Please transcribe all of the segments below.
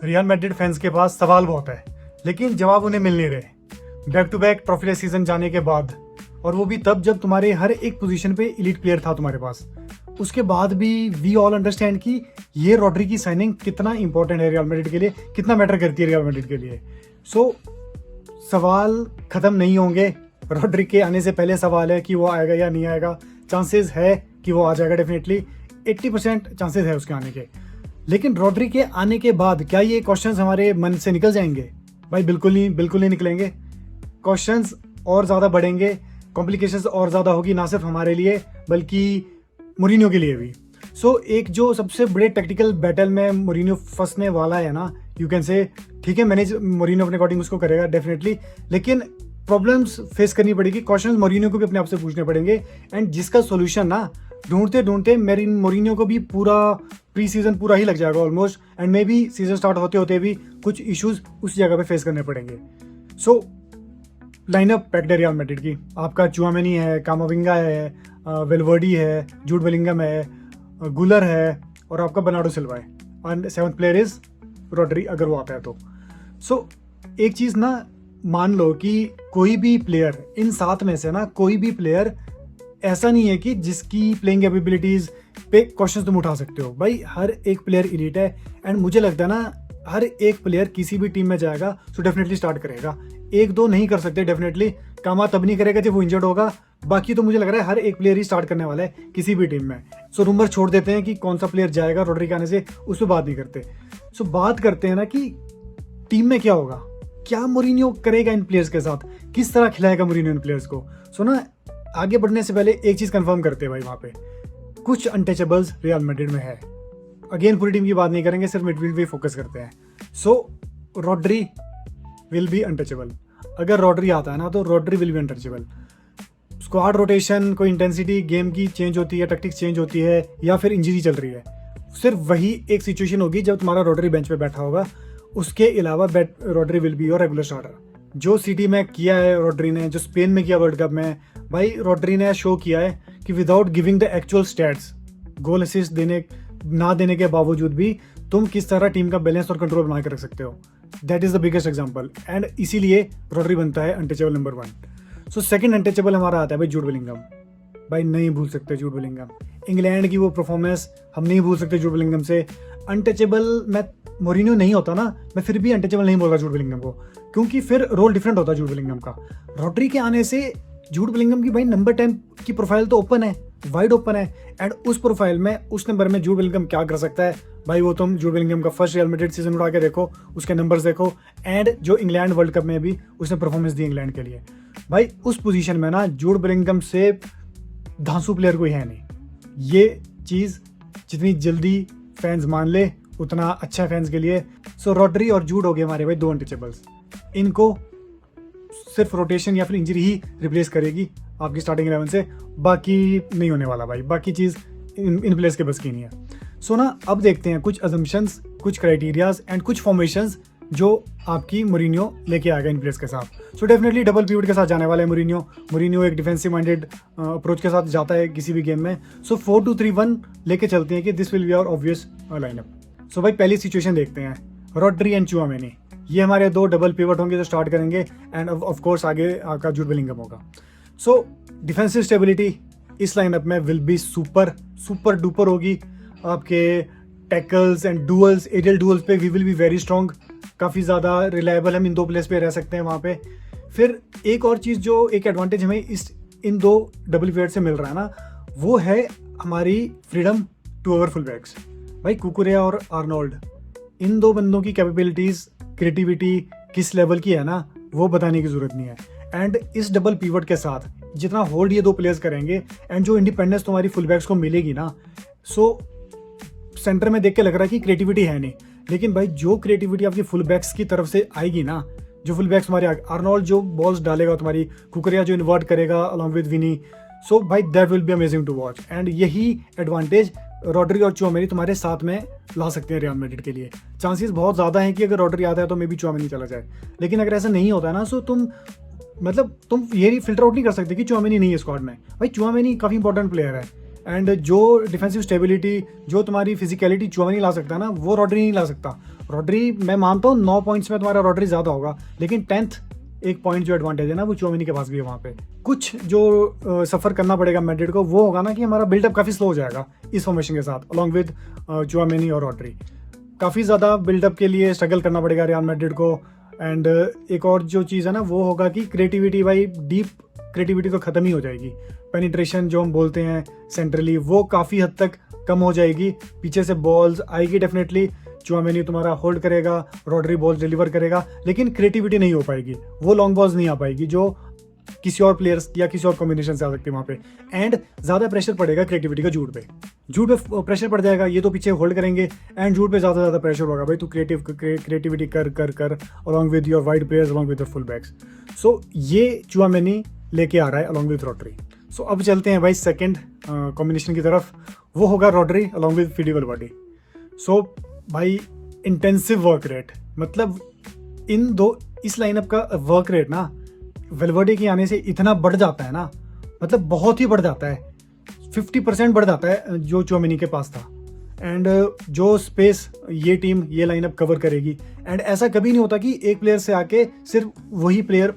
Real Madrid fans के पास सवाल बहुत है, लेकिन जवाब उन्हें मिल नहीं रहे। Back to back trophy season जाने के बाद, और वो भी तब जब तुम्हारे हर एक पोजीशन पे एलीट प्लेयर था तुम्हारे पास, उसके बाद भी वी ऑल अंडरस्टैंड कि ये रॉड्री की साइनिंग कितना इंपॉर्टेंट है रियल मैड्रिड के लिए, कितना मैटर करती है रियल मैड्रिड के लिए। सो सवाल ख़त्म नहीं होंगे। रॉड्री के आने से पहले सवाल है कि वो आएगा या नहीं आएगा। चांसेस है कि वो आ जाएगा, डेफिनेटली 80% चांसेस है उसके आने के। लेकिन रॉड्री के आने के बाद क्या ये क्वेश्चंस हमारे मन से निकल जाएंगे? भाई बिल्कुल नहीं, बिल्कुल नहीं निकलेंगे। क्वेश्चंस और ज़्यादा बढ़ेंगे, कॉम्प्लिकेशंस और ज़्यादा होगी, ना सिर्फ हमारे लिए बल्कि मोरिनियो के लिए भी। सो एक जो सबसे बड़े टेक्टिकल बैटल में मोरिनियो फंसने वाला है ना, यू कैन से, ठीक है मैनेज मोरिनियो अपने अकॉर्डिंग उसको करेगा डेफिनेटली, लेकिन प्रॉब्लम्स फेस करनी पड़ेगी, क्वेश्चन मोरिनियो को भी अपने आप से पूछने पड़ेंगे, एंड जिसका सोल्यूशन ना ढूंढते ढूंढते मोरिनियो को भी पूरा प्री सीजन पूरा ही लग जाएगा almost, and may be season start होते होते भी कुछ इश्यूज उस जगह पे फेस करने पड़ेंगे। सो लाइनअप पैक्ड है रियल मैड्रिड की। आपका चुआमेनी है, कामाविंगा है, वेलवर्डी है, जूड बेलिंगम है, गुलर है, और आपका बर्नार्डो सिल्वा है, and seventh player is Rodri अगर वो आता है तो। सो एक चीज़ ना मान लो कि कोई भी प्लेयर इन सात में से ना, कोई भी प्लेयर ऐसा नहीं है कि जिसकी प्लेइंग एबिलिटीज़ पे क्वेश्चन तुम उठा सकते हो। भाई हर एक प्लेयर एलीट है, एंड मुझे लगता है ना हर एक प्लेयर किसी भी टीम में जाएगा तो डेफिनेटली स्टार्ट करेगा। एक दो नहीं कर सकते डेफिनेटली, कामा तब नहीं करेगा जब वो इंजर्ड होगा। बाकी तो मुझे लग रहा है हर एक प्लेयर ही स्टार्ट करने वाला है किसी भी टीम में। सो रूमर छोड़ देते हैं कि कौन सा प्लेयर जाएगा रॉड्री के आने से, उस पर बात नहीं करते। सो बात करते हैं ना कि टीम में क्या होगा, क्या मोरिनियो करेगा इन प्लेयर्स के साथ, किस तरह खिलाएगा मोरिनियो इन प्लेयर्स को। सो ना आगे बढ़ने से पहले एक चीज़ कंफर्म करते हैं भाई, वहाँ पे कुछ अनटचेबल्स रियल मैड्रिड में है। अगेन पूरी टीम की बात नहीं करेंगे, सिर्फ मिडफील्ड पे फोकस करते हैं। सो रॉड्री विल बी अनटचेबल। अगर रॉड्री आता है ना तो Rodri will be untouchable. Squad rotation, कोई इंटेंसिटी गेम की चेंज होती है, टैक्टिक्स चेंज होती है, या फिर इंजरी चल रही है, सिर्फ वही एक सिचुएशन होगी जब तुम्हारा रॉड्री बेंच पे बैठा होगा। उसके अलावा Rodri will be your regular starter. जो सिटी में किया है रॉड्री ने, जो स्पेन में किया वर्ल्ड कप में, भाई रॉड्री ने शो किया है कि without giving the actual stats, goal assist ना देने के बावजूद भी तुम किस तरह टीम का बैलेंस और कंट्रोल बना के रख सकते हो। That is the biggest example, and इसीलिए रॉड्री बनता है untouchable number 1। So second untouchable हमारा आता है भाई जूड बेलिंगम। भाई नहीं भूल सकते जूड बेलिंगम, इंग्लैंड की वो परफॉर्मेंस हम नहीं भूल सकते जूड बेलिंगम से। अनटचेबल, मैं मोरिनियो नहीं होता ना, मैं फिर भी अनटचेबल नहीं बोल रहा जूड बेलिंगम को, क्योंकि फिर रोल डिफरेंट होता जूड बेलिंगम का। रॉड्री के आने से जूड बेलिंगम की भाई नंबर 10 की प्रोफाइल तो ओपन है, वाइड ओपन है, एंड उस प्रोफाइल में, उस नंबर में जूड बेलिंगम क्या कर सकता है भाई, वो तुम जूड बेलिंगम का फर्स्ट रियल मैड्रिड सीजन उठा के देखो, उसके नंबर्स देखो, एंड जो इंग्लैंड वर्ल्ड कप में भी उसने परफॉर्मेंस दी इंग्लैंड के लिए। भाई उस पोजीशन में ना जूड बेलिंगम से धांसू प्लेयर कोई है नहीं। ये चीज़ जितनी जल्दी फैंस मान ले उतना अच्छा है फैंस के लिए। सो रॉड्री और जूड हो गए हमारे भाई दो अनटचेबल्स। इनको सिर्फ रोटेशन या फिर इंजरी ही रिप्लेस करेगी आपकी स्टार्टिंग 11 से, बाकी नहीं होने वाला भाई, बाकी चीज़ इन प्लेयर्स के बस की नहीं है। सो ना अब देखते हैं कुछ अजम्पशंस, कुछ क्राइटेरियाज एंड कुछ फॉर्मेशंस जो आपकी मोरिनियो लेके आएगा इन प्लेयर्स के साथ। सो डेफिनेटली डबल पिवट के साथ जाने वाला है मोरिनियो एक डिफेंसिव माइंडेड अप्रोच के साथ जाता है किसी भी गेम में। सो 4-2-3-1 लेके चलते हैं कि this will be our obvious lineup. So भाई पहली सिचुएशन देखते हैं, रॉड्री एंड चुआमेनी, ये हमारे दो डबल पिवट होंगे जो स्टार्ट करेंगे, एंड ऑफ कोर्स आगे आपका जूड बेलिंगम होगा। सो डिफेंसिव स्टेबिलिटी इस लाइनअप में विल बी सुपर डुपर होगी। आपके tackles and duels, aerial duels पे we will be very strong, काफ़ी ज़्यादा रिलायबल हम इन दो प्लेस पे रह सकते हैं वहाँ पे। फिर एक और चीज़ जो एक एडवांटेज हमें इन दो डबल पिवट से मिल रहा है ना, वो है हमारी freedom to our full backs. भाई कुकुरेया और आर्नोल्ड, इन दो बंदों की कैपेबिलिटीज़, क्रिएटिविटी किस लेवल की है ना, वो बताने की ज़रूरत नहीं है। एंड इस डबल पिवट के साथ जितना होल्ड ये दो प्लेयर्स करेंगे, एंड जो इंडिपेंडेंस तुम्हारी फुल बैक्स को मिलेगी ना, सो सेंटर में देख के लग रहा है कि क्रिएटिविटी है नहीं, लेकिन भाई जो क्रिएटिविटी आपकी फुल बैक्स की तरफ से आएगी ना, जो फुल बैक्स हमारे आर्नोल्ड जो बॉल्स डालेगा तुम्हारी, कुकरिया जो इन्वर्ट करेगा अलॉन्ग विद विनी, सो भाई that will be amazing to watch. And यही एडवांटेज रॉड्री और चुआमेनी तुम्हारे साथ में ला सकते हैं रियल मैड्रिड के लिए। चांसेस बहुत ज़्यादा हैं कि अगर रॉड्री आता है तो मे बी चुआमेनी चला जाए, लेकिन अगर ऐसा नहीं होता है ना, सो तुम ये फिल्टर आउट नहीं कर सकते कि चुआमेनी नहीं है स्क्वाड में। भाई चुआमेनी काफ़ी इंपॉर्टेंट प्लेयर है, एंड जो डिफेंसिव स्टेबिलिटी, जो तुम्हारी फिजिकलिटी चुआमेनी ला सकता है ना, वो रॉड्री नहीं ला सकता। रॉड्री, मैं मानता हूँ 9 पॉइंट्स में तुम्हारा रॉड्री ज़्यादा होगा, लेकिन 10th एक पॉइंट जो एडवांटेज है ना वो चुआमेनी के पास भी है। वहाँ पे कुछ जो सफ़र करना पड़ेगा मैड्रिड को वो होगा ना कि हमारा बिल्डअप काफ़ी स्लो हो जाएगा इस फॉर्मेशन के साथ, अलॉन्ग विद चुआमेनी और रॉड्री। काफ़ी ज़्यादा बिल्डअप के लिए स्ट्रगल करना पड़ेगा रियल मैड्रिड को। एंड एक और जो चीज़ है ना वो होगा कि क्रिएटिविटी, भाई डीप क्रिएटिविटी तो ख़त्म ही हो जाएगी। पेनिट्रेशन जो हम बोलते हैं सेंट्रली, वो काफ़ी हद तक कम हो जाएगी। पीछे से बॉल्स आएगी डेफिनेटली, चुआमेनी तुम्हारा होल्ड करेगा, रॉड्री बॉल डिलीवर करेगा, लेकिन क्रिएटिविटी नहीं हो पाएगी, वो लॉन्ग बॉल्स नहीं आ पाएगी जो किसी और प्लेयर्स या किसी और कॉम्बिनेशन से आ सकती है वहाँ पे। एंड ज़्यादा प्रेशर पड़ेगा क्रिएटिविटी का जूड पे प्रेशर पड़ जाएगा। ये तो पीछे होल्ड करेंगे एंड जूड पे ज़्यादा प्रेशर होगा, भाई तू क्रिएटिविटी कर along with your wide players, along with your full backs. So ये चुआमेनी लेके आ रहा है अलॉन्ग विद रॉड्री। सो अब चलते हैं भाई सेकेंड कॉम्बिनेशन की तरफ, वो होगा Rodri along with Fede Valverde. So भाई इंटेंसिव वर्क रेट, मतलब इस लाइनअप का वर्क रेट ना वेलवर्डे के आने से इतना बढ़ जाता है ना, मतलब बहुत ही बढ़ जाता है, 50% बढ़ जाता है जो चुआमेनी के पास था। एंड जो स्पेस ये टीम ये लाइनअप कवर करेगी, एंड ऐसा कभी नहीं होता कि एक प्लेयर से आके सिर्फ वही प्लेयर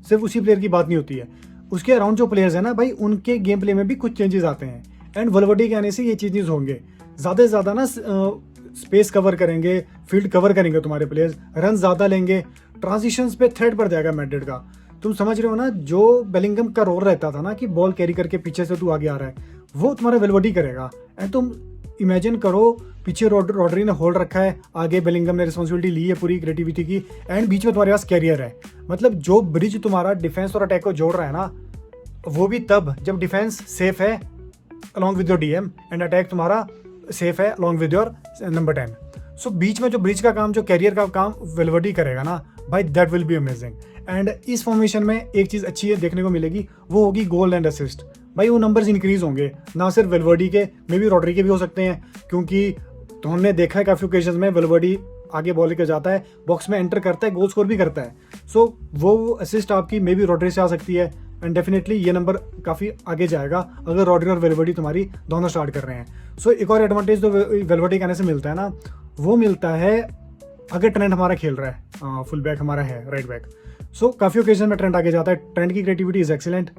सिर्फ उसी प्लेयर की बात नहीं होती है, उसके अराउंड जो प्लेयर्स हैं ना भाई उनके गेम प्ले में भी कुछ चेंजेस आते हैं। एंड वेलवर्डे के आने से ये चेंजेस होंगे, ज़्यादा से ज़्यादा ना स्पेस कवर करेंगे, फील्ड कवर करेंगे तुम्हारे प्लेयर्स, रन ज़्यादा लेंगे, ट्रांजिशंस पे थ्रेट बढ़ जाएगा मैड्रिड का। तुम समझ रहे हो ना, जो बेलिंगम का रोल रहता था ना कि बॉल कैरी करके पीछे से तू आगे आ रहा है, वो तुम्हारा वेलवर्डे करेगा। एंड तुम इमेजिन करो, पीछे रॉड्री ने होल्ड रखा है, आगे बेलिंगम ने रिस्पॉन्सिबिलिटी ली है पूरी क्रिएटिविटी की, एंड बीच में तुम्हारे पास कैरियर है। मतलब जो ब्रिज तुम्हारा डिफेंस और अटैक को जोड़ रहा है ना, वो भी तब जब डिफेंस सेफ है along with your DM and attack तुम्हारा सेफ है अलॉन्ग विद योर नंबर 10। सो बीच में जो ब्रिज का काम, जो कैरियर का काम वेलवर्डे करेगा ना भाई, that will be amazing. And इस फॉर्मेशन में एक चीज़ अच्छी है देखने को मिलेगी, वो होगी गोल एंड असिस्ट। भाई वो नंबर्स इंक्रीज होंगे, ना सिर्फ वेलवर्डे के, मे बी रॉड्री के भी हो सकते हैं, क्योंकि तो हमने देखा है काफ़ी ओकेजन में वेलवर्डे आगे बॉल लेकर जाता है, बॉक्स में एंटर करता है, गोल स्कोर भी करता है। सो वो असिस्ट आपकी मे बी रॉड्री से आ सकती है, एंड डेफिनेटली ये नंबर काफ़ी आगे जाएगा अगर रॉड्री और वेलवर्डे तुम्हारी दोनों स्टार्ट कर रहे हैं। सो एक और एडवांटेज तो वेलवर्डे के आने से मिलता है ना, वो मिलता है अगर ट्रेंड हमारा खेल रहा है, फुल बैक हमारा है राइट बैक, सो काफ़ी ओकेजन में ट्रेंड आगे जाता है, ट्रेंड की क्रिएटिविटी इज़ एक्सीलेंट।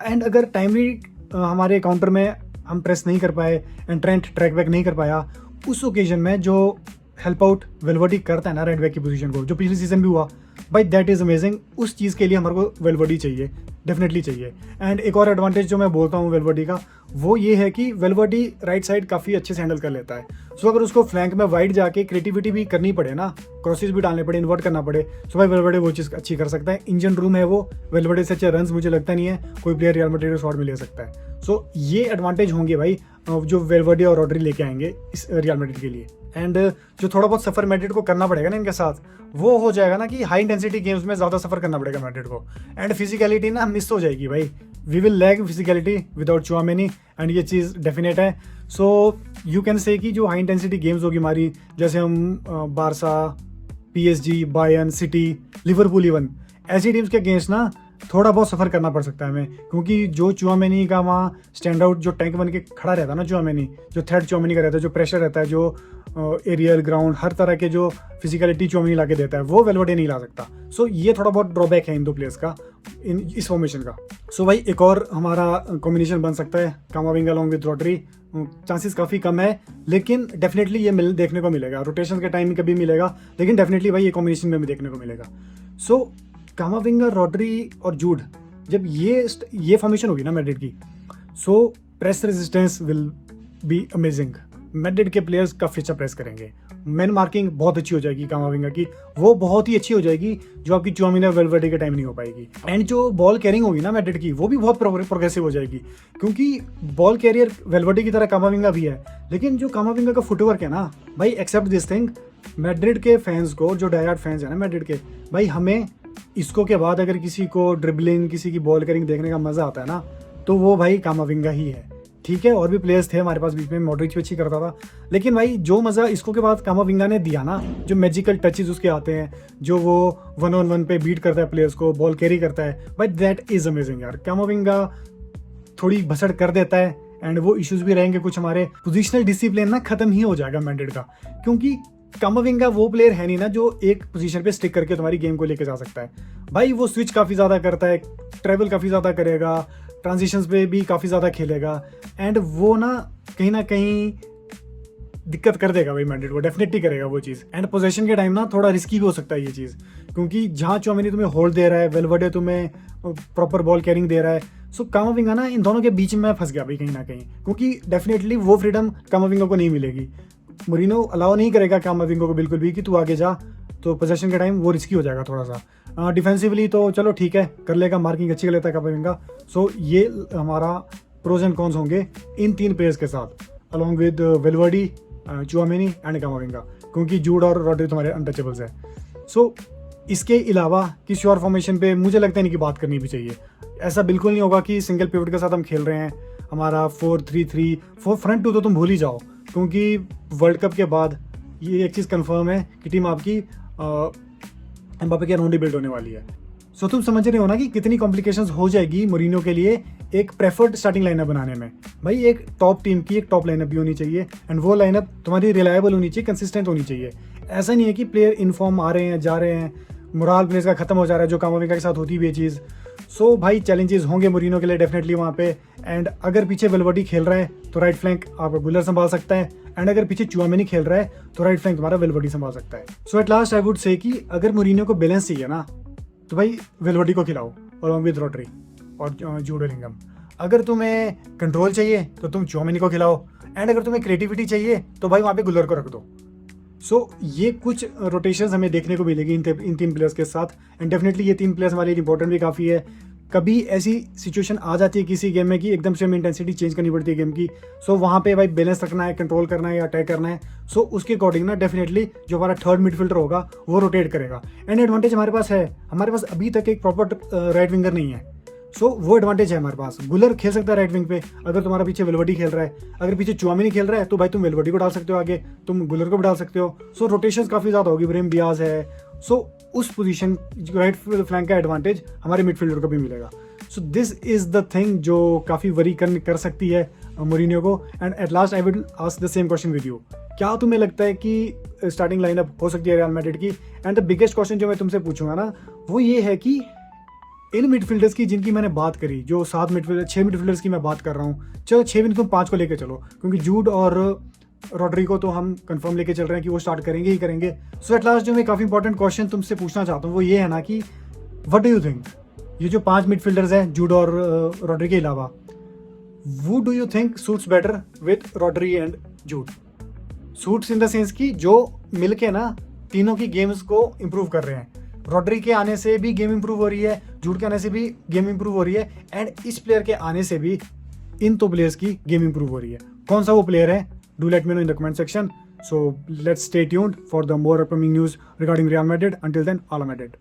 एंड अगर टाइमली हमारे काउंटर में हम प्रेस नहीं कर पाए एंड ट्रेंड ट्रैक बैक नहीं कर पाया, उस ओकेजन में जो हेल्प आउट वेलवर्डे करता है ना राइट बैक की पोजीशन को, जो पिछले सीजन भी हुआ, भाई दैट इज़ अमेजिंग। उस चीज़ के लिए हमारे को वेलवर्डे चाहिए, डेफिनेटली चाहिए। एंड एक और एडवांटेज जो मैं बोलता हूँ वेलवर्डे का, वो ये है कि वेलवर्डे राइट साइड काफ़ी अच्छे से हैंडल कर लेता है। सो अगर उसको फ्लैंक में वाइड जाके क्रिएटिविटी भी करनी पड़े ना, क्रॉसेस भी डालने पड़े, इन्वर्ट करना पड़े, सो भाई वेलवर्डे वो चीज़ अच्छी कर सकता है। इंजन रूम है वो, वेलवर्डे से अच्छे रन्स मुझे लगता नहीं है कोई प्लेयर रियल मैड्रिड शॉट में ले सकता है। सो ये एडवांटेज होंगे भाई जो वेलवर्डे और रॉड्री लेके आएंगे इस रियल मैड्रिड के लिए। एंड जो थोड़ा बहुत सफ़र मैड्रिड को करना पड़ेगा ना इनके साथ, वो हो जाएगा ना कि हाई इंटेंसिटी गेम्स में ज़्यादा सफ़र करना पड़ेगा मैड्रिड को, एंड फिजिकलिटी ना मिस हो जाएगी भाई, we will lag physicality without Tchouameni, and ये चीज़ डेफिनेट है। सो यू कैन से कि जो हाई इंटेंसिटी गेम्स होगी हमारी, जैसे हम Barça, PSG, Bayern, city, Liverpool, even ऐसी टीम्स के अगेंस्ट ना थोड़ा बहुत सफ़र करना पड़ सकता है हमें, क्योंकि जो चुआमेनी का वहाँ स्टैंड आउट जो टैंक बन के खड़ा रहता है ना चुआमेनी, जो थ्रेड चुआमेनी का रहता है, जो प्रेशर रहता है, जो एरियल ग्राउंड हर तरह के जो फिजिकलिटी चुआमेनी ला के देता है, वो वेलवर्डे नहीं ला सकता। सो ये थोड़ा बहुत ड्रॉबैक है इन दो प्लेयर्स का, इस फॉर्मेशन का। सो भाई एक और हमारा कॉम्बिनेशन बन सकता है कामाविंगा अलॉन्ग विद रॉड्री, चांसेस काफ़ी कम है, लेकिन डेफिनेटली ये देखने को मिलेगा, रोटेशन के टाइम कभी मिलेगा, लेकिन डेफिनेटली भाई ये कॉम्बिनेशन में भी देखने को मिलेगा। सो कामाविंगा, रॉड्री और जूड, जब ये फॉर्मेशन होगी ना मैड्रिड की, सो press resistance will be amazing. Madrid के प्लेयर्स काफ़ी अच्छा प्रेस करेंगे, मैन मार्किंग बहुत अच्छी हो जाएगी कामाविंगा की, वो बहुत ही अच्छी हो जाएगी जो आपकी चुआमेनी और वेलवर्डे के टाइम नहीं हो पाएगी। एंड जो बॉल कैरिंग होगी ना मैड्रिड की, वो भी बहुत प्रोग्रेसिव हो जाएगी, क्योंकि बॉल कैरियर वेलवर्डे की तरह कामाविंगा भी है, लेकिन जो कामाविंगा का फुटवर्क है ना भाई, एक्सेप्ट दिस थिंग, मैड्रिड के फैंस को, जो डायहार्ड फैंस है ना मैड्रिड के, भाई हमें इसको के बाद अगर किसी को ड्रिबलिंग, किसी की बॉल कैरिंग देखने का मज़ा आता है ना, तो वो भाई कामाविंगा ही है। ठीक है, और भी प्लेयर्स थे हमारे पास बीच में, मॉड्रिच भी अच्छी करता था, लेकिन भाई जो मज़ा इसको के बाद कामाविंगा ने दिया ना, जो मैजिकल टचेस उसके आते हैं, जो वो 1-on-1 पे बीट करता है प्लेयर्स को, बॉल कैरी करता है, भाई दैट इज़ अमेजिंग यार। कामाविंगा थोड़ी भसड़ कर देता है एंड वो इश्यूज भी रहेंगे कुछ, हमारे पोजिशनल डिसिप्लिन ना खत्म ही हो जाएगा मैड्रिड का, क्योंकि कामाविंगा वो प्लेयर है नहीं ना जो एक पोजीशन पे स्टिक करके तुम्हारी गेम को लेके जा सकता है। भाई वो स्विच काफ़ी ज़्यादा करता है, ट्रैवल काफ़ी ज़्यादा करेगा, ट्रांजिशंस पे भी काफ़ी ज़्यादा खेलेगा, एंड वो ना कहीं दिक्कत कर देगा भाई मैड्रिड को, डेफिनेटली करेगा वो चीज़। एंड पोजीशन के टाइम ना थोड़ा रिस्की भी हो सकता है ये चीज़, क्योंकि जहाँ चौमिनी तुम्हें होल्ड दे रहा है, वेलवर्डे तुम्हें प्रॉपर बॉल कैरिंग दे रहा है, सो कामाविंगा ना इन दोनों के बीच में फंस गया भाई कहीं ना कहीं, क्योंकि डेफिनेटली वो फ्रीडम कामाविंगा को नहीं मिलेगी। मोरिनो अलाउ नहीं करेगा कामाविंगा को बिल्कुल भी कि तू आगे जा, तो पोजीशन के टाइम वो रिस्की हो जाएगा थोड़ा सा। डिफेंसिवली तो चलो ठीक है, कर लेगा, मार्किंग अच्छी कर लेता है कामाविंगा। सो ये हमारा प्रोज एंड कॉन्स होंगे इन 3 प्लेयर्स के साथ, along with Valverde, Tchouameni and Camavinga, क्योंकि जूड और रॉड्री तुम्हारे अनटचेबल्स है। सो इसके अलावा किसी और फॉर्मेशन पे मुझे लगता है नहीं कि बात करनी भी चाहिए। ऐसा बिल्कुल नहीं होगा कि सिंगल पिवट के साथ हम खेल रहे हैं, हमारा 4-3-3 फ्रंट 2 तो तुम भूल ही जाओ, क्योंकि वर्ल्ड कप के बाद ये एक चीज़ कंफर्म है कि टीम आपकी एम्बापे के अराउंड ही बिल्ड होने वाली है। सो तुम समझ रहे हो ना कि कितनी कॉम्प्लिकेशंस हो जाएगी मोरिनो के लिए एक प्रेफर्ड स्टार्टिंग लाइनअप बनाने में। भाई एक टॉप टीम की एक टॉप लाइनअप भी होनी चाहिए, एंड वो लाइनअप तुम्हारी रिलायबल होनी चाहिए, कंसिस्टेंट होनी चाहिए। ऐसा नहीं है कि प्लेयर इनफॉर्म आ रहे हैं, जा रहे हैं, मोराल प्लेयर्स का खत्म हो जा रहा है, जो कामाविंगा के साथ होती भी है चीज़। सो भाई चैलेंजेस होंगे मोरिनो के लिए डेफिनेटली वहाँ पे। एंड अगर पीछे वेलवर्डी खेल रहा है तो राइट फ्लैंक आपका गुलर संभाल सकता है, एंड अगर पीछे चुआमेनी खेल रहा है तो राइट फ्लैंक तुम्हारा वेलवर्डी संभाल सकता है। So at last I would say कि अगर मोरिनो को बैलेंस चाहिए ना, तो भाई वेलवर्डी को खिलाओ अलॉन्ग विद रॉड्री और जूड बेलिंघम। अगर तुम्हें कंट्रोल चाहिए तो तुम चुआमेनी को खिलाओ, एंड अगर तुम्हें क्रिएटिविटी चाहिए तो भाई वहाँ पे गुलर को रख दो। सो ये कुछ रोटेशंस हमें देखने को मिलेगी इन 3 प्लेयर्स के साथ, एंड डेफिनेटली ये 3 प्लेयर्स हमारे लिए इंपॉर्टेंट भी काफ़ी है। कभी ऐसी सिचुएशन आ जाती है किसी गेम में कि एकदम से हमें इंटेंसिटी चेंज करनी पड़ती है गेम की, सो वहाँ पे भाई बैलेंस रखना है, कंट्रोल करना है या अटैक करना है। सो उसके अकॉर्डिंग ना डेफिनेटली जो हमारा थर्ड मिडफील्डर होगा वो रोटेट करेगा, एंड एडवांटेज हमारे पास है, हमारे पास अभी तक एक प्रॉपर राइट विंगर नहीं है। सो वो एडवांटेज है हमारे पास। गुलर खेल सकता है राइट विंग पे, अगर तुम्हारा पीछे वेलवर्डी खेल रहा है, अगर पीछे चुआमेनी खेल रहा है तो भाई तुम वेलवर्डी को डाल सकते हो आगे, तुम गुलर को भी डाल सकते हो। सो रोटेशंस काफ़ी ज़्यादा होगी, ब्रेम डियाज है। सो उस पोजीशन राइट फ्लैंक का एडवांटेज हमारे मिडफील्डर को भी मिलेगा। So this is the thing जो काफ़ी वरी कर सकती है मोरिनियो को। And eight last I will ask the same question with you, क्या तुम्हें लगता है कि स्टार्टिंग लाइनअप हो सकती है रियल मैड्रिड की? एंड द बिगेस्ट क्वेश्चन जो मैं तुमसे पूछूंगा ना, वो ये है कि इन मिडफील्डर्स की जिनकी मैंने बात करी, जो 6 मिडफील्डर्स की मैं बात कर रहा हूँ, चलो 6 भी नहीं तुम 5 को लेकर चलो, क्योंकि जूड और रॉड्री को तो हम कंफर्म लेके चल रहे हैं कि वो स्टार्ट करेंगे ही करेंगे। सो एट लास्ट जो मैं काफ़ी इंपॉर्टेंट क्वेश्चन तुमसे पूछना चाहता हूँ वो ये है ना कि व्हाट डू यू थिंक, ये जो 5 मिडफील्डर्स हैं जूड और रॉड्री के अलावा, वो do you think suits better with Rodri and Jude? Suits in the sense कि जो मिलके ना तीनों की गेम्स को इम्प्रूव कर रहे हैं। रॉड्री के आने से भी गेम इंप्रूव हो रही है, जूड के आने से भी गेम इंप्रूव हो रही है, एंड इस प्लेयर के आने से भी इन 2 प्लेयर्स की गेम इंप्रूव हो रही है। कौन सा वो प्लेयर है? Do let me know in the comment section. So let's stay tuned for the more upcoming news regarding Real Madrid. Until then, all Madrid.